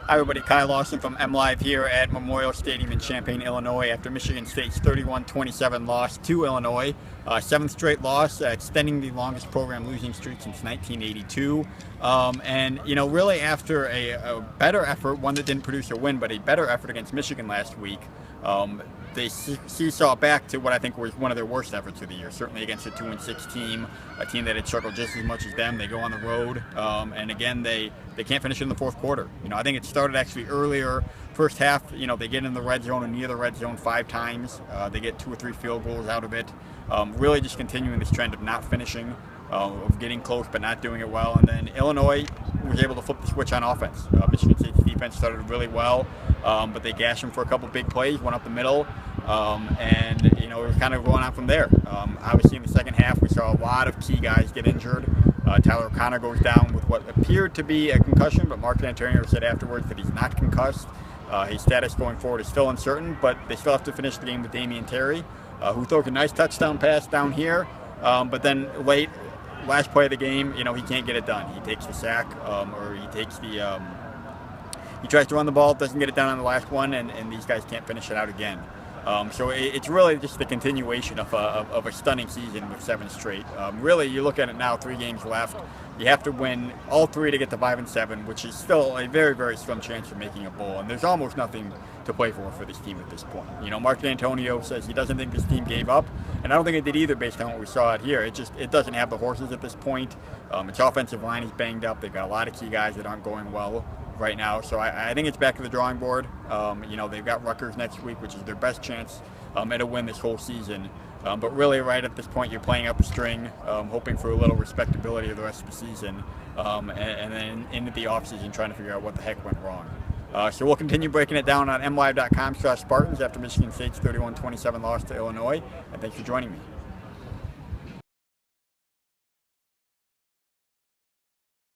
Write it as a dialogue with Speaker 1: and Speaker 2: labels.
Speaker 1: Hi everybody, Kyle Lawson from MLive here at Memorial Stadium in Champaign, Illinois after Michigan State's 31-27 loss to Illinois. Seventh straight loss, extending the longest program losing streak since 1982. And, really after a better effort, one that didn't produce a win, but a better effort against Michigan last week, they seesaw back to what I think was one of their worst efforts of the year, certainly against a 2-6 team, a team that had struggled just as much as them. They go on the road, and again, they can't finish in the fourth quarter. I think it started actually earlier. First half, they get in the red zone and near the red zone 5 times. They get 2 or 3 field goals out of it. Really just continuing this trend of not finishing, of getting close but not doing it well. And then Illinois was able to flip the switch on offense. Michigan State's defense started really well, but they gashed them for a couple big plays, went up the middle, and it was kind of going on from there. Obviously in the second half, we saw a lot of key guys get injured. Tyler O'Connor goes down with what appeared to be a concussion, but Mark D'Antonio said afterwards that he's not concussed. His status going forward is still uncertain, but they still have to finish the game with Damian Terry, who throws a nice touchdown pass down here, but then last play of the game, he can't get it done. He takes the sack, or he takes the, he tries to run the ball, doesn't get it done on the last one, and these guys can't finish it out again. So it's really just the continuation of a stunning season with 7 straight. Really, you look at it now, 3 games left. You have to win all 3 to get to 5-7, which is still a very, very slim chance of making a bowl. And there's almost nothing to play for this team at this point. Mark D'Antonio says he doesn't think this team gave up, and I don't think it did either based on what we saw out here. It doesn't have the horses at this point. Its offensive line is banged up. They've got a lot of key guys that aren't going well right now, so I think it's back to the drawing board. They've got Rutgers next week, which is their best chance at a win this whole season. But really, right at this point, you're playing up a string, hoping for a little respectability of the rest of the season, and then into the offseason trying to figure out what the heck went wrong. So we'll continue breaking it down on mlive.com/Spartans after Michigan State's 31-27 loss to Illinois, and thanks for joining me.